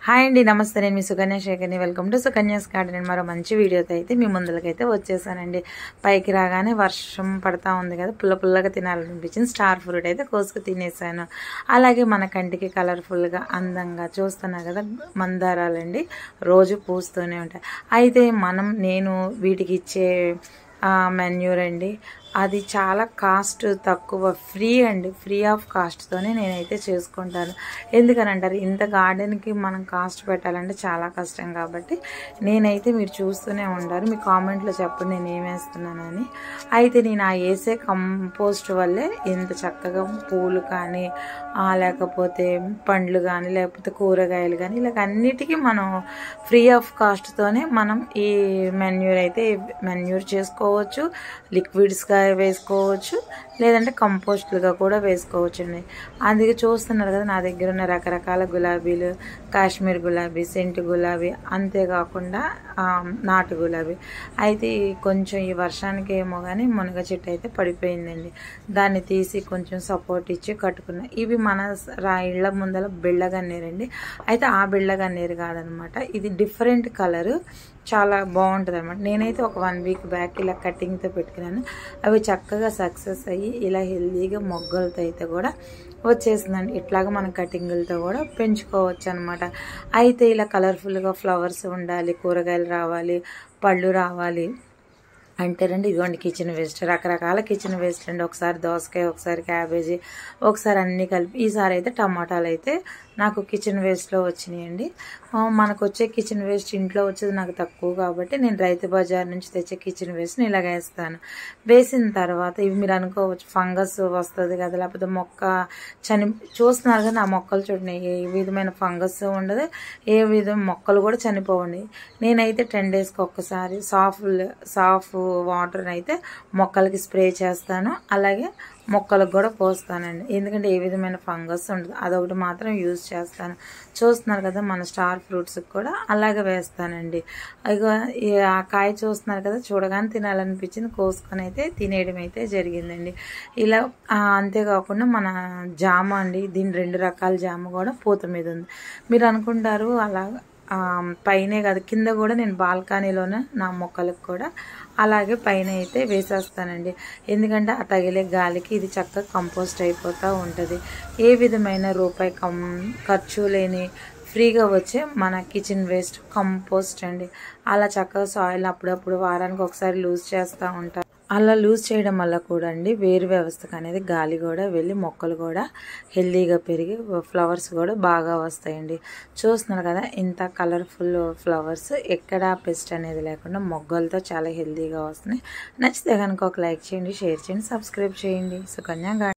Hi అండి, నమస్తే. నేను మీ సుకన్య శేఖర్ని. Welcome to Sukanya's garden. మరో మంచి వీడియోతో అయితే మీ ముందులకైతే వచ్చేసానండి. పైకి రాగానే వర్షం పడతా ఉంది కదా, పుల్లగా తినాలనిపించింది. స్టార్ ఫ్రూట్ అయితే కోసుకు తినేసాను. అలాగే మన కంటికి కలర్ఫుల్గా అందంగా చూస్తున్నా కదా, మందారాలండి రోజు పూస్తూనే ఉంటాయి. అయితే నేను వీటికి ఇచ్చే మెన్యూర్ అండి, అది చాలా కాస్ట్ తక్కువ, ఫ్రీ అండి. ఫ్రీ ఆఫ్ కాస్ట్తోనే నేనైతే చేసుకుంటాను. ఎందుకని అంటారు, ఇంత గార్డెన్కి మనం కాస్ట్ పెట్టాలంటే చాలా కష్టం. కాబట్టి నేనైతే మీరు చూస్తూనే ఉంటారు. మీ కామెంట్లో చెప్పండి నేను ఏం వేస్తున్నానని. అయితే నేను ఆ వేసే కంపోస్ట్ వల్లే ఇంత చక్కగా పూలు కానీ లేకపోతే పండ్లు కానీ లేకపోతే కూరగాయలు కానీ ఇలాగ అన్నిటికీ మనం ఫ్రీ ఆఫ్ కాస్ట్తోనే మనం ఈ మెన్యూర్ చేసుకోవచ్చు. లిక్విడ్స్గా వేసుకోవచ్చు, లేదంటే కంపోస్ట్లుగా కూడా వేసుకోవచ్చు అండి. అందుకే చూస్తున్నారు కదా, నా దగ్గర ఉన్న రకరకాల గులాబీలు, కాశ్మీర్ గులాబీ, సెంటు గులాబీ, అంతేకాకుండా నాటు గులాబీ. అయితే కొంచెం ఈ వర్షానికి ఏమో కానీ మునగ చెట్టు అయితే పడిపోయిందండి. దాన్ని తీసి కొంచెం సపోర్ట్ ఇచ్చి కట్టుకున్నా. ఇవి మన ఇళ్ల ముందల బిళ్ళగన్నేరండి. అయితే ఆ బిళ్ళగన్నేరు కాదనమాట, ఇది డిఫరెంట్ కలరు, చాలా బాగుంటుంది అనమాట. నేనైతే ఒక 1 వీక్ బ్యాక్ ఇలా కటింగ్తో పెట్టుకున్నాను. అవి చక్కగా సక్సెస్ అయ్యి ఇలా హెల్దీగా మొగ్గలతో అయితే కూడా వచ్చేసిందండి. ఇట్లాగా మనం కటింగులతో కూడా పెంచుకోవచ్చు అనమాట. అయితే ఇలా కలర్ఫుల్గా ఫ్లవర్స్ ఉండాలి, కూరగాయలు రావాలి, పళ్ళు రావాలి అంటే రండి, ఇదిగోండి కిచెన్ వేస్ట్, రకరకాల కిచెన్ వేస్ట్ అండి. ఒకసారి దోసకాయ, ఒకసారి క్యాబేజీ, ఒకసారి అన్నీ కలిపి. ఈసారి అయితే టమాటాలు అయితే నాకు కిచెన్ వేస్ట్లో వచ్చినాయండి. మనకు వచ్చే కిచెన్ వేస్ట్ ఇంట్లో వచ్చేది నాకు తక్కువ కాబట్టి నేను రైతు బజార్ నుంచి తెచ్చే కిచెన్ వేస్ట్ని ఇలాగ వేస్తాను. వేసిన తర్వాత ఇవి మీరు అనుకోవచ్చు ఫంగస్ వస్తుంది కదా, లేకపోతే మొక్క చూస్తున్నారు కదా, ఆ మొక్కలు చూడండి, ఏ విధమైన ఫంగస్ ఉండదు, ఏ విధమైన మొక్కలు కూడా చనిపోవండి. నేనైతే 10 డేస్కి ఒక్కసారి సాఫ్ వాటర్ అయితే మొక్కలకి స్ప్రే చేస్తాను. అలాగే మొక్కలకు కూడా పోస్తానండి. ఎందుకంటే ఏ విధమైన ఫంగస్ ఉండదు, అదొకటి మాత్రం యూజ్ చేస్తాను. చూస్తున్నారు కదా, మన స్టార్ ఫ్రూట్స్కి కూడా అలాగే వేస్తానండి. ఇక ఆ కాయ చూస్తున్నారు కదా, చూడగానే తినాలనిపించింది, కోసుకొని అయితే తినేయడం అయితే జరిగిందండి. ఇలా అంతేకాకుండా మన జామ అండి, దీని 2 రకాల జామ కూడా పూత మీద ఉంది. మీరు అనుకుంటారు అలా పైనే కాదు, కింద కూడా నేను బాల్కనీలోనే నా మొక్కలకు కూడా అలాగే పైన అయితే వేసేస్తానండి. ఎందుకంటే ఆ తగిలే గాలికి ఇది చక్కగా కంపోస్ట్ అయిపోతూ ఉంటుంది. ఏ విధమైన రూపాయి ఖర్చు లేని ఫ్రీగా వచ్చే మన కిచెన్ వేస్ట్ కంపోస్ట్ అండి. అలా చక్కగా సాయిల్ అప్పుడప్పుడు వారానికి ఒకసారి లూజ్ చేస్తూ ఉంటాను. అలా లూజ్ చేయడం వల్ల కూడా అండి వేరు వ్యవస్థకు అనేది గాలి కూడా వెళ్ళి మొక్కలు కూడా హెల్దీగా పెరిగి ఫ్లవర్స్ కూడా బాగా వస్తాయండి. చూస్తున్నారు కదా, ఇంత కలర్ఫుల్ ఫ్లవర్స్, ఎక్కడ పెస్ట్ అనేది లేకుండా మొగ్గలతో చాలా హెల్దీగా వస్తున్నాయి. నచ్చితే కనుక ఒక లైక్ చేయండి, షేర్ చేయండి, సబ్స్క్రైబ్ చేయండి. సుకన్య గార్డెన్.